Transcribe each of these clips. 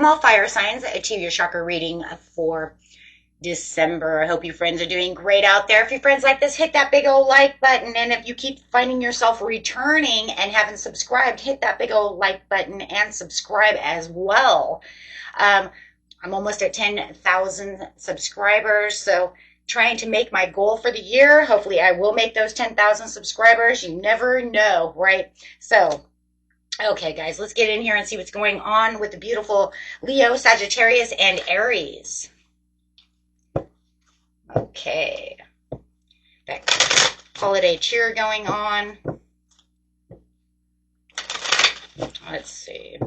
Welcome all fire signs to your chakra reading for December. I hope you friends are doing great out there. If your friends like this, hit that big old like button. And if you keep finding yourself returning and haven't subscribed, hit that big old like button and subscribe as well. I'm almost at 10,000 subscribers, so trying to make my goal for the year. Hopefully I will make those 10,000 subscribers. You never know, right? So okay, guys, let's get in here and see what's going on with the beautiful Leo, Sagittarius, and Aries. Okay. That holiday cheer going on. Let's see.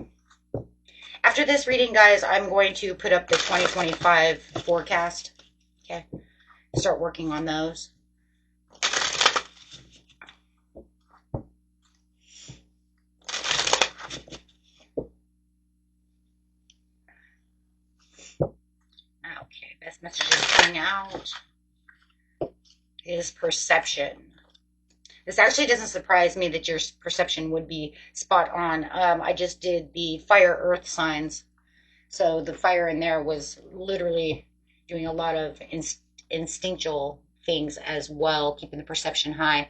After this reading, guys, I'm going to put up the 2025 forecast. Okay. Start working on those. Okay, best messages coming out is perception. This actually doesn't surprise me that your perception would be spot on. I just did the fire earth signs. So the fire in there was literally doing a lot of instinctual things as well, keeping the perception high.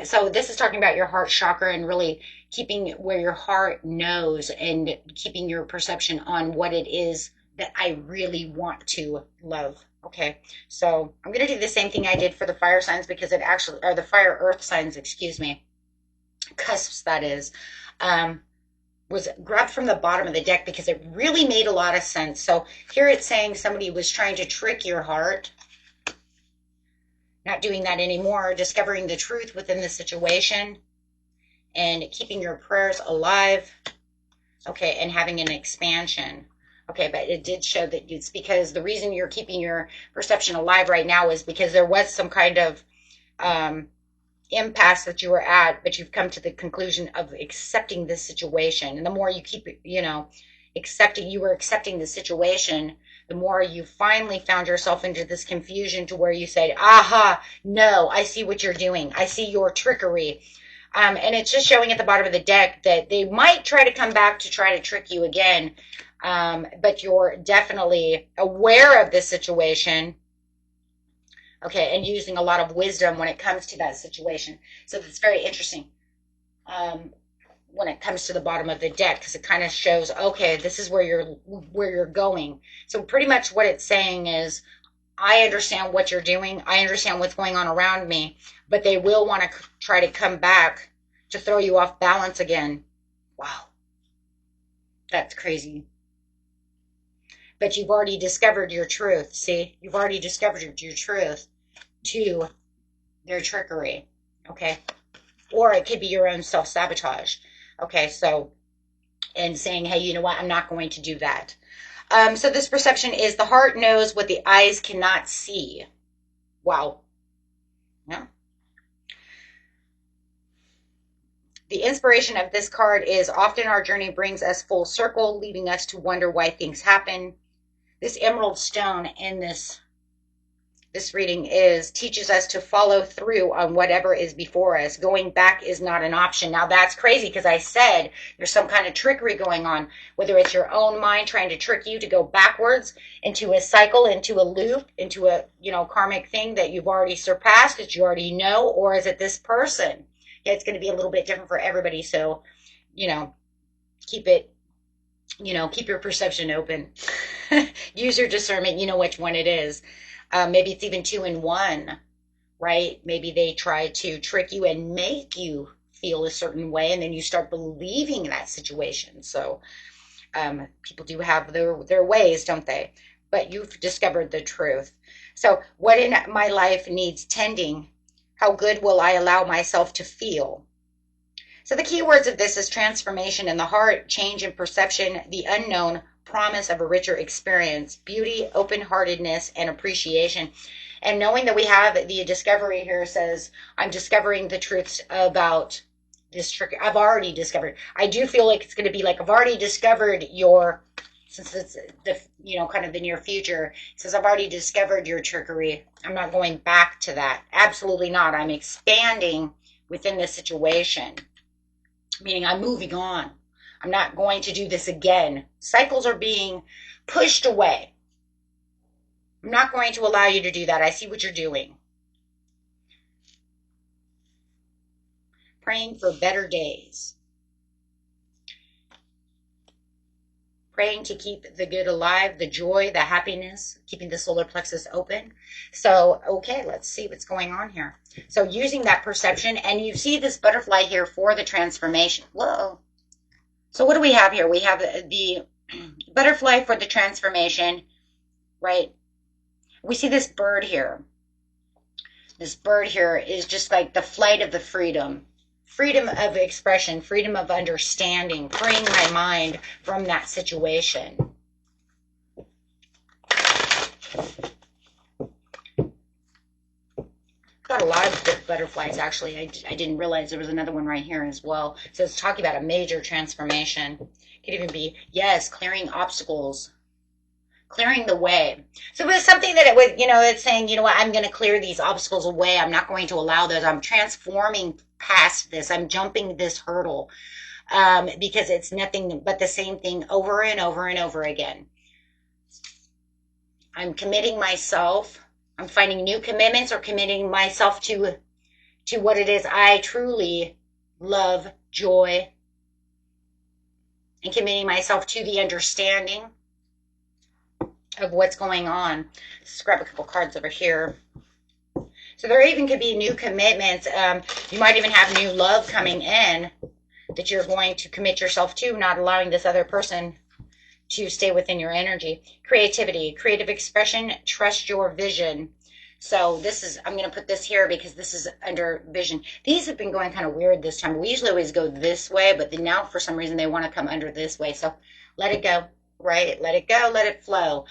So this is talking about your heart chakra and really keeping where your heart knows and keeping your perception on what it is that I really want to love. Okay, so I'm going to do the same thing I did for the fire signs because it actually, or the fire earth signs, excuse me, cusps that is, was grabbed from the bottom of the deck because it really made a lot of sense. So here it's saying somebody was trying to trick your heart. Not doing that anymore, discovering the truth within the situation and keeping your prayers alive. Okay, and having an expansion. Okay, but it did show that it's because the reason you're keeping your perception alive right now is because there was some kind of impasse that you were at, but you've come to the conclusion of accepting this situation. And the more you keep, you were accepting the situation, the more you finally found yourself into this confusion to where you said, aha, no, I see what you're doing. I see your trickery. And it's just showing at the bottom of the deck that they might try to come back to try to trick you again. But you're definitely aware of this situation, okay, and using a lot of wisdom when it comes to that situation. So that's very interesting when it comes to the bottom of the deck, because it kind of shows, okay, this is where you're going. So pretty much what it's saying is, I understand what you're doing. I understand what's going on around me, but they will want to try to come back to throw you off balance again. Wow. That's crazy. But you've already discovered your truth. See, you've already discovered your truth to their trickery. Okay. Or it could be your own self-sabotage. Okay. So, and saying, hey, you know what? I'm not going to do that. So this perception is the heart knows what the eyes cannot see. Wow. Yeah. The inspiration of this card is often our journey brings us full circle, leaving us to wonder why things happen. This emerald stone in this reading teaches us to follow through on whatever is before us. Going back is not an option. Now that's crazy because I said there's some kind of trickery going on, whether it's your own mind trying to trick you to go backwards into a cycle, into a loop, into a, karmic thing that you've already surpassed, that you already know, or is it this person? Yeah, it's going to be a little bit different for everybody. So, keep it, keep your perception open. Use your discernment. You know which one it is. Maybe it's even 2 in 1, right? Maybe they try to trick you and make you feel a certain way, and then you start believing that situation. So people do have their ways, don't they? But you've discovered the truth. So what in my life needs tending? How good will I allow myself to feel? So the key words of this is transformation in the heart, change in perception, the unknown, promise of a richer experience, beauty, open-heartedness, and appreciation. And knowing that we have the discovery here says, I'm discovering the truths about this trick. I've already discovered. I do feel like it's going to be like, I've already discovered since it's the, kind of the near future, it says, I've already discovered your trickery. I'm not going back to that. Absolutely not. I'm expanding within this situation, meaning I'm moving on. I'm not going to do this again. Cycles are being pushed away. I'm not going to allow you to do that. I see what you're doing. Praying for better days. Praying to keep the good alive, the joy, the happiness, keeping the solar plexus open. So, okay, let's see what's going on here. So using that perception, and you see this butterfly here for the transformation. Whoa. So what do we have here? We have the butterfly for the transformation, right? We see this bird here. This bird here is just like the flight of the freedom. Freedom of expression, freedom of understanding, freeing my mind from that situation. Got a lot of butterflies, actually. I didn't realize there was another one right here as well. So it's talking about a major transformation. It could even be, yes, clearing obstacles, clearing the way. So it was something that it was, it's saying, you know what, I'm going to clear these obstacles away. I'm not going to allow those. I'm transforming past this. I'm jumping this hurdle because it's nothing but the same thing over and over and over again. I'm committing myself. I'm finding new commitments or committing myself to what it is I truly love, joy, and committing myself to the understanding of what's going on. Let's grab a couple cards over here. So there even could be new commitments. You might even have new love coming in that you're going to commit yourself to, not allowing this other person to stay within your energy. Creativity, creative expression, trust your vision. So this is, I'm going to put this here because this is under vision. These have been going kind of weird this time. We usually always go this way, but then now for some reason they want to come under this way. So let it go. Right? Let it go. Let it flow.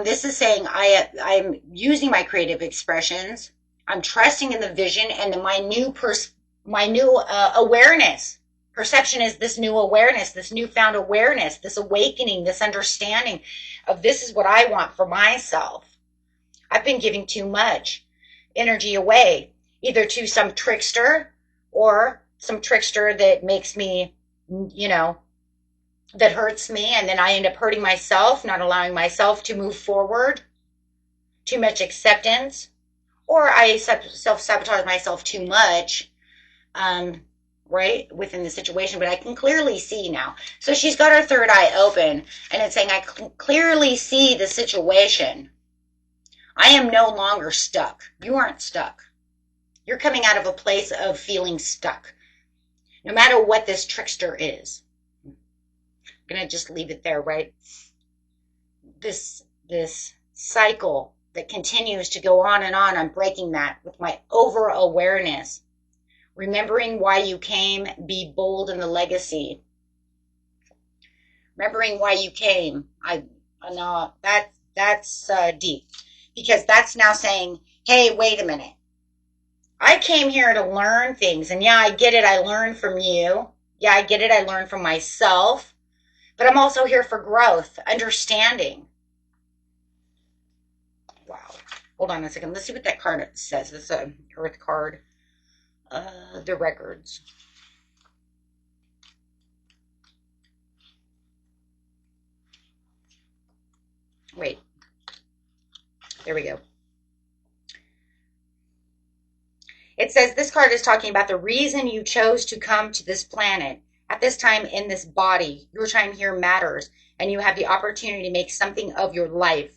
This is saying I'm using my creative expressions. I'm trusting in the vision and my new awareness. Perception is this new awareness, this newfound awareness, this awakening, this understanding of this is what I want for myself. I've been giving too much energy away, either to some trickster or some trickster that makes me, that hurts me, and then I end up hurting myself, not allowing myself to move forward. Too much acceptance, or I self-sabotage myself too much, right, within the situation. But I can clearly see now. So she's got her third eye open, and it's saying, I can clearly see the situation. I am no longer stuck. You aren't stuck. You're coming out of a place of feeling stuck, no matter what this trickster is. I'm going to just leave it there, right? This cycle that continues to go on and on, I'm breaking that with my over awareness. Remembering why you came, be bold in the legacy. Remembering why you came. I know that's deep, because that's now saying, hey, wait a minute. I came here to learn things, and yeah, I get it. I learned from you. Yeah, I get it. I learned from myself. But I'm also here for growth, understanding. Wow. Hold on a second. Let's see what that card says. It's a Earth card. The records. Wait. There we go. It says this card is talking about the reason you chose to come to this planet. At this time in this body, your time here matters, and you have the opportunity to make something of your life,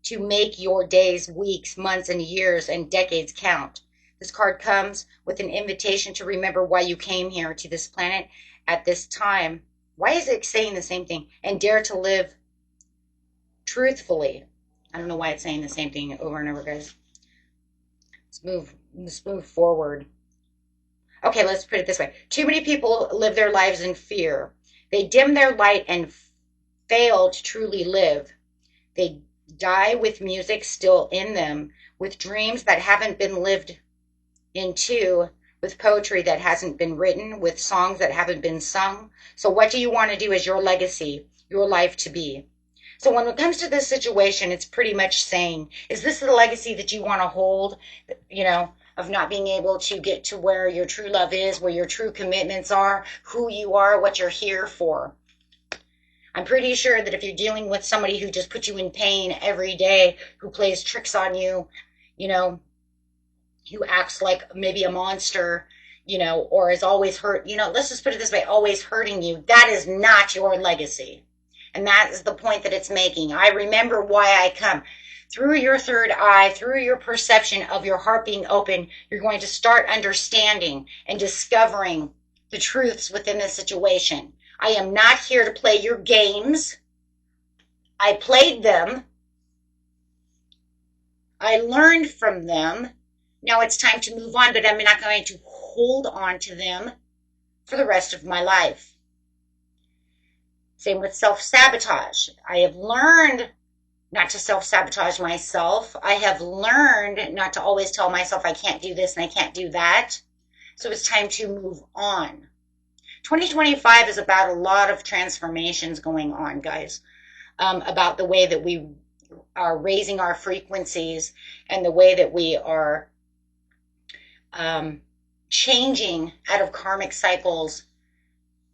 to make your days, weeks, months, and years and decades count. This card comes with an invitation to remember why you came here to this planet at this time. Why is it saying the same thing? And dare to live truthfully. I don't know why it's saying the same thing over and over, guys. Let's move forward. Okay, let's put it this way. Too many people live their lives in fear. They dim their light and fail to truly live. They die with music still in them, with dreams that haven't been lived into, with poetry that hasn't been written, with songs that haven't been sung. So what do you want to do as your legacy, your life to be? So when it comes to this situation, it's pretty much saying, is this the legacy that you want to hold? of not being able to get to where your true love is, where your true commitments are, who you are, what you're here for. I'm pretty sure that if you're dealing with somebody who just puts you in pain every day, who plays tricks on you, you know, who acts like maybe a monster, you know, or is always hurt, you know, let's just put it this way, always hurting you, that is not your legacy. And that is the point that it's making. I remember why I come. Through your third eye, through your perception of your heart being open, you're going to start understanding and discovering the truths within the situation. I am not here to play your games. I played them. I learned from them. Now it's time to move on, but I'm not going to hold on to them for the rest of my life. Same with self-sabotage. I have learned not to self-sabotage myself. I have learned not to always tell myself I can't do this and I can't do that. So it's time to move on. 2025 is about a lot of transformations going on, guys, about the way that we are raising our frequencies and the way that we are changing out of karmic cycles,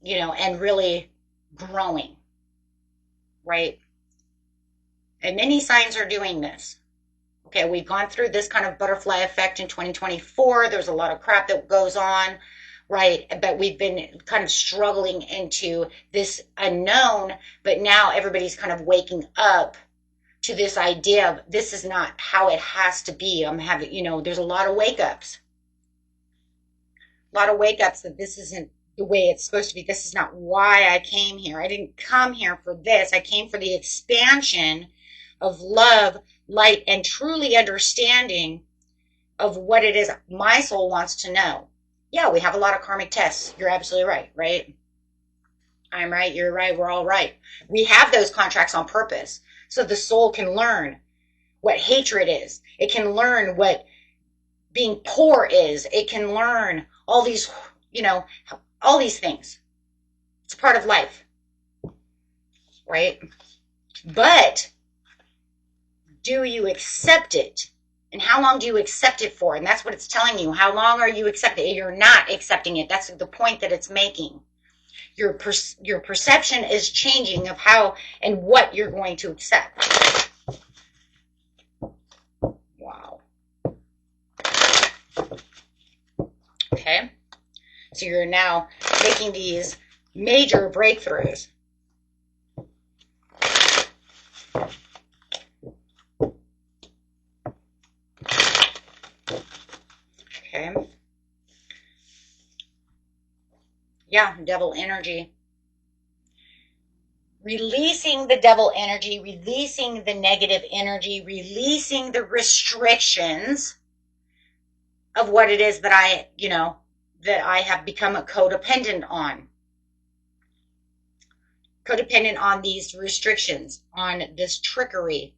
you know, and really growing, right? And many signs are doing this. Okay, we've gone through this kind of butterfly effect in 2024. There's a lot of crap that goes on, right? But we've been kind of struggling into this unknown, but now everybody's kind of waking up to this idea of this is not how it has to be. I'm having, you know, there's a lot of wake-ups. A lot of wake-ups that this isn't the way it's supposed to be. This is not why I came here. I didn't come here for this. I came for the expansion of love, light, and truly understanding of what it is my soul wants to know. Yeah, we have a lot of karmic tests. You're absolutely right, right? I'm right, you're right, we're all right. We have those contracts on purpose so the soul can learn what hatred is. It can learn what being poor is. It can learn all these, you know, all these things. It's a part of life, right? But do you accept it? And how long do you accept it for? And that's what it's telling you. How long are you accepting it? You're not accepting it. That's the point that it's making. Your perception is changing of how and what you're going to accept. Wow. Okay. So you're now making these major breakthroughs. Okay. Yeah, devil energy. Releasing the devil energy, releasing the negative energy, releasing the restrictions of what it is that I, you know, that I have become a codependent on. Codependent on these restrictions, on this trickery,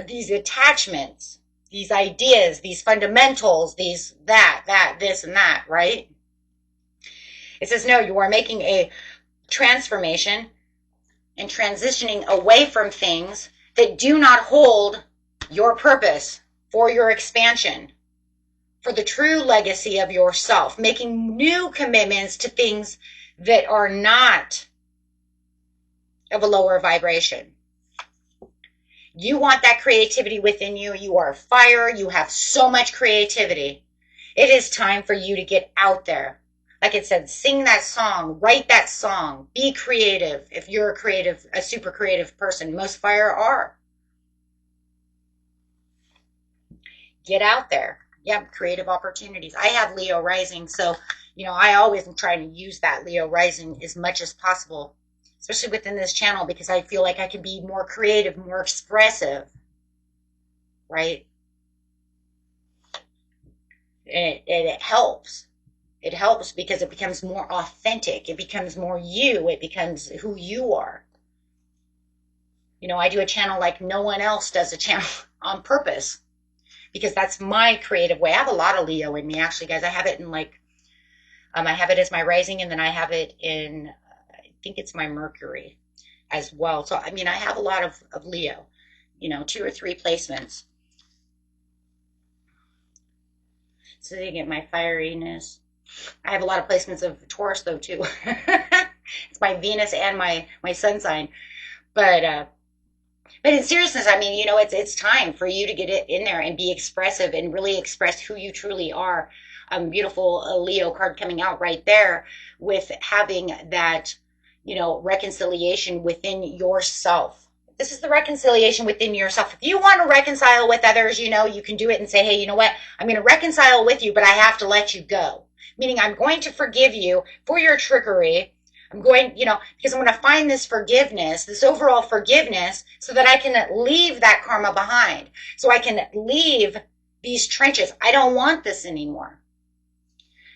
these attachments, these ideas, these fundamentals, these, that, this, and that, right? It says, no, you are making a transformation and transitioning away from things that do not hold your purpose for your expansion, for the true legacy of yourself, making new commitments to things that are not of a lower vibration. You want that creativity within you. You are fire. You have so much creativity. It is time for you to get out there. Like it said, sing that song, write that song, be creative. If you're a super creative person, most fire are. Get out there. Yeah, creative opportunities. I have Leo rising, so, you know, I always am trying to use that Leo rising as much as possible, especially within this channel, because I feel like I can be more creative, more expressive, right? And it helps. It helps because it becomes more authentic. It becomes more you. It becomes who you are. You know, I do a channel like no one else does a channel on purpose because that's my creative way. I have a lot of Leo in me, actually, guys. I have it in like, I have it as my rising, and then I have it in, I think it's my Mercury as well. So, I mean, I have a lot of Leo, you know, 2 or 3 placements. So you get my fieriness. I have a lot of placements of Taurus though too. It's my Venus and my sun sign. But in seriousness, I mean, it's time for you to get it in there and be expressive and really express who you truly are. Beautiful Leo card coming out right there with having that, reconciliation within yourself. This is the reconciliation within yourself. If you want to reconcile with others, you can do it and say, hey, you know what? I'm going to reconcile with you, but I have to let you go. Meaning I'm going to forgive you for your trickery. I'm going, because I'm going to find this forgiveness, this overall forgiveness, so that I can leave that karma behind. So I can leave these trenches. I don't want this anymore.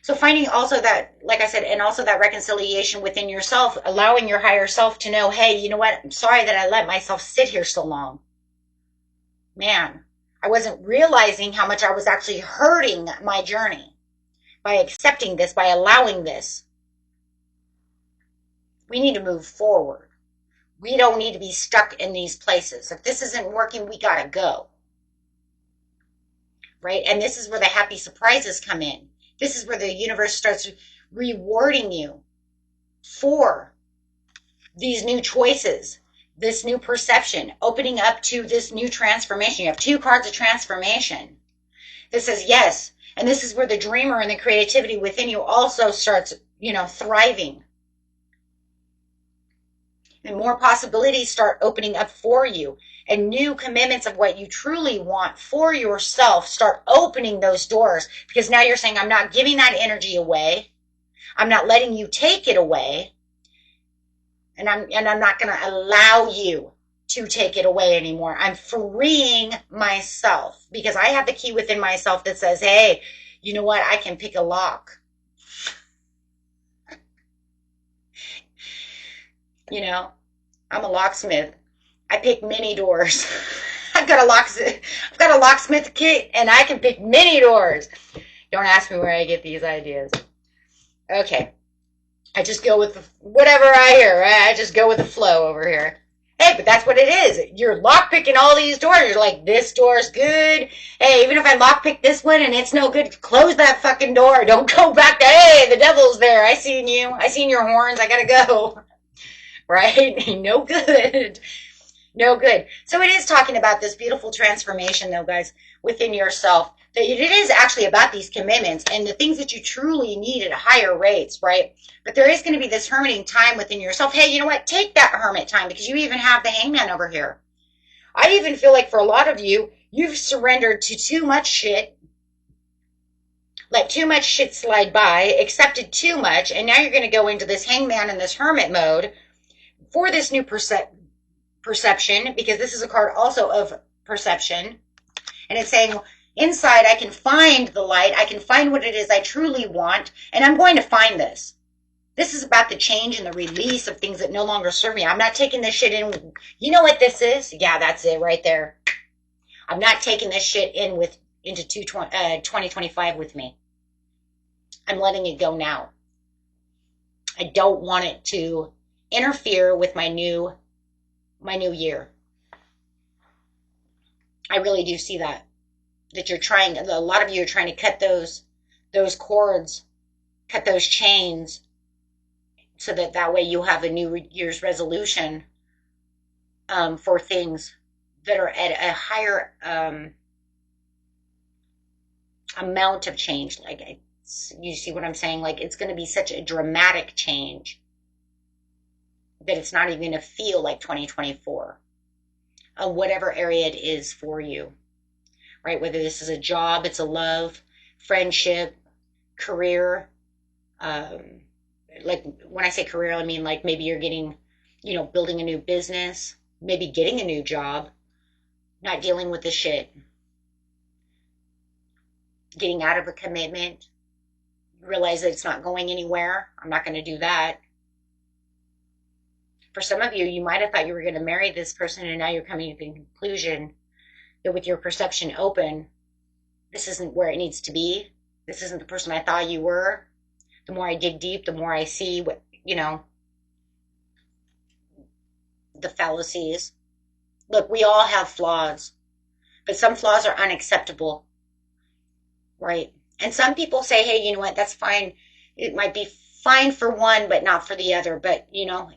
So finding also that, like I said, and also that reconciliation within yourself, allowing your higher self to know, hey, you know what? I'm sorry that I let myself sit here so long. Man, I wasn't realizing how much I was actually hurting my journey by accepting this, by allowing this. We need to move forward. We don't need to be stuck in these places. If this isn't working, we gotta go. Right? And this is where the happy surprises come in. This is where the universe starts rewarding you for these new choices, this new perception, opening up to this new transformation. You have 2 cards of transformation. This says yes. And this is where the dreamer and the creativity within you also starts, thriving. And more possibilities start opening up for you. And new commitments of what you truly want for yourself start opening those doors. Because now you're saying, I'm not giving that energy away. I'm not letting you take it away. And I'm not going to allow you to take it away anymore. I'm freeing myself. Because I have the key within myself that says, hey, you know what? I can pick a lock. I'm a locksmith. I pick many doors. I've got a locksmith kit, and I can pick many doors. Don't ask me where I get these ideas. Okay. I just go with whatever I hear, right? I just go with the flow over here. Hey, but that's what it is. You're lockpicking all these doors. You're like, this door's good. Hey, even if I lockpick this one and it's no good, close that fucking door. Don't go back to, hey, the devil's there. I seen you. I seen your horns. I gotta go. Right? No good. No good. So it is talking about this beautiful transformation, though, guys, within yourself. That it is actually about these commitments and the things that you truly need at higher rates, right? But there is going to be this hermiting time within yourself. Hey, you know what? Take that hermit time, because you even have the hangman over here. I even feel like for a lot of you, you've surrendered to too much shit. Let too much shit slide by, accepted too much, and now you're going to go into this hangman and this hermit mode for this new perception, because this is a card also of perception. And it's saying, inside I can find the light, I can find what it is I truly want, and I'm going to find this. This is about the change and the release of things that no longer serve me. I'm not taking this shit in. You know what this is? Yeah, that's it right there. I'm not taking this shit into 2025 with me. I'm letting it go now. I don't want it to interfere with my new year. I really do see that you're trying, a lot of you are trying to cut those cords, cut those chains, so that way you have a new year's resolution for things that are at a higher amount of change. Like, you see what I'm saying? Like, it's going to be such a dramatic change that it's not even going to feel like 2024, whatever area it is for you, right? Whether this is a job, it's a love, friendship, career. Like, when I say career, I mean like maybe you're getting, building a new business, maybe getting a new job, not dealing with the shit, getting out of a commitment, realize that it's not going anywhere. I'm not going to do that. For some of you, you might have thought you were going to marry this person, and now you're coming to the conclusion that with your perception open, this isn't where it needs to be. This isn't the person I thought you were. The more I dig deep, the more I see what, the fallacies. Look, we all have flaws, but some flaws are unacceptable, right? And some people say, hey, you know what, that's fine. It might be fine for one, but not for the other. But, you know,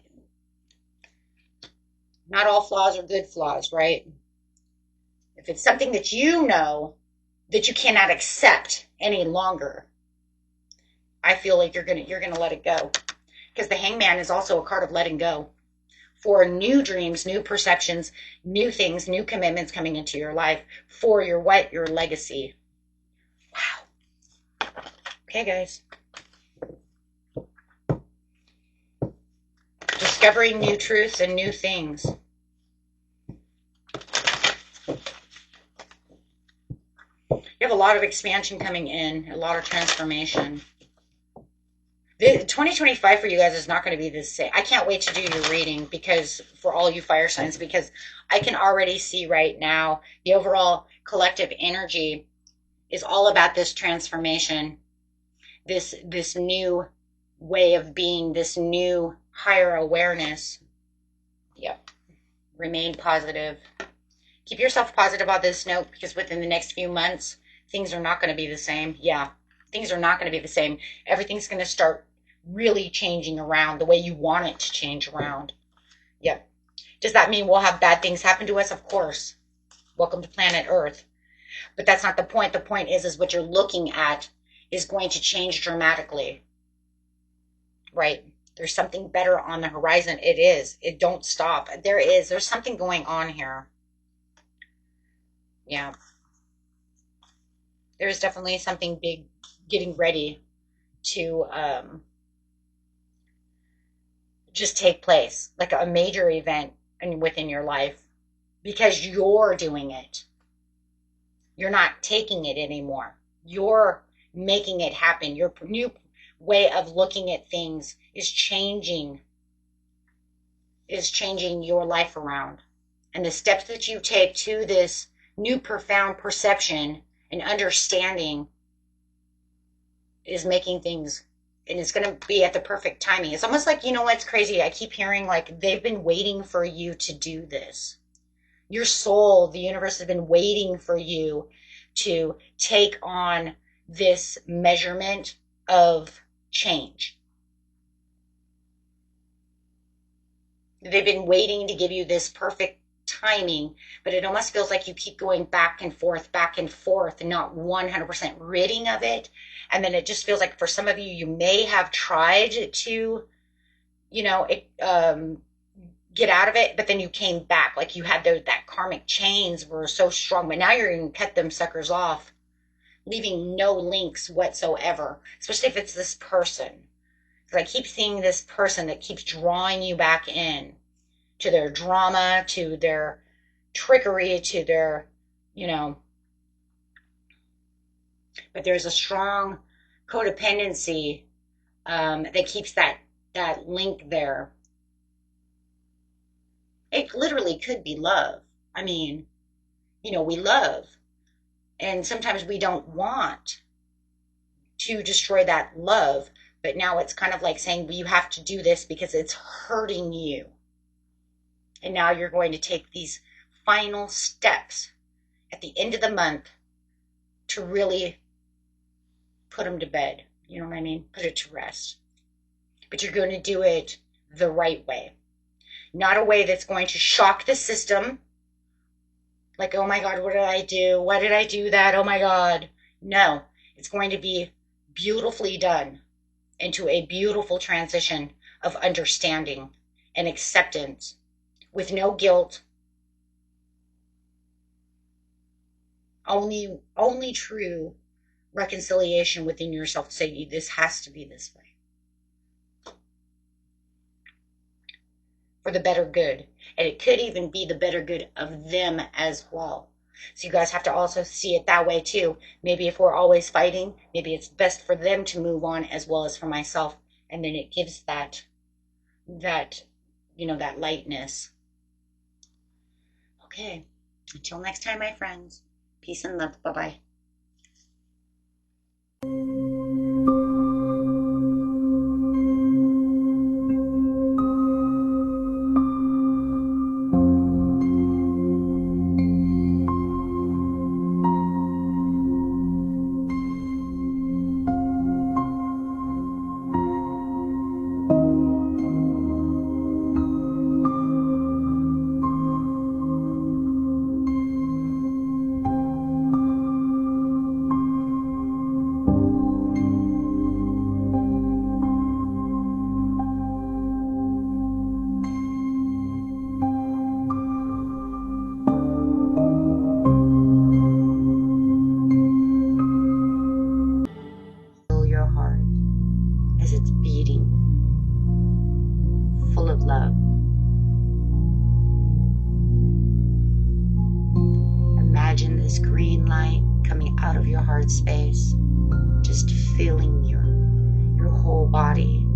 not all flaws are good flaws, right? If it's something that you know that you cannot accept any longer, I feel like you're gonna let it go. Because the hangman is also a card of letting go for new dreams, new perceptions, new things, new commitments coming into your life for your what? Your legacy. Wow. Okay, guys. Discovering new truths and new things. You have a lot of expansion coming in, a lot of transformation. 2025 for you guys is not going to be the same. I can't wait to do your reading because for all you fire signs, because I can already see right now the overall collective energy is all about this transformation, this new way of being, this new higher awareness. Yep. Remain positive. Keep yourself positive on this note because within the next few months, things are not going to be the same. Yeah, things are not going to be the same. Everything's going to start really changing around the way you want it to change around. Yep. Does that mean we'll have bad things happen to us? Of course. Welcome to planet Earth. But that's not the point. The point is what you're looking at is going to change dramatically. Right? There's something better on the horizon. It is. It don't stop. There's something going on here. Yeah. There's definitely something big getting ready to just take place, like a major event within your life, because you're doing it. You're not taking it anymore. You're making it happen. Your new way of looking at things is changing your life around. And the steps that you take to this new profound perception and understanding is making things, and it's going to be at the perfect timing. It's almost like, you know what's crazy? I keep hearing like they've been waiting for you to do this. Your soul, the universe has been waiting for you to take on this measurement of change. They've been waiting to give you this perfect timing, but it almost feels like you keep going back and forth, and not 100% ridding of it. And then it just feels like for some of you, you may have tried to, get out of it, but then you came back. Like you had that karmic chains were so strong, but now you're going to cut them suckers off, leaving no links whatsoever, especially if it's this person. Because I keep seeing this person that keeps drawing you back in to their drama, to their trickery, to their, but there's a strong codependency that keeps that link there. It literally could be love. I mean, we love, and sometimes we don't want to destroy that love, but now it's kind of like saying, well, you have to do this because it's hurting you. And now you're going to take these final steps at the end of the month to really put them to bed. You know what I mean? Put it to rest. But you're going to do it the right way. Not a way that's going to shock the system. Like, oh my God, what did I do? Why did I do that? Oh my God. No, it's going to be beautifully done into a beautiful transition of understanding and acceptance with no guilt. Only true reconciliation within yourself to say, this has to be this way. For the better good. And it could even be the better good of them as well. So you guys have to also see it that way too. Maybe if we're always fighting, maybe it's best for them to move on as well as for myself. And then it gives that lightness. Okay. Until next time, my friends. Peace and love. Bye-bye. this green light coming out of your heart space, just feeling your whole body.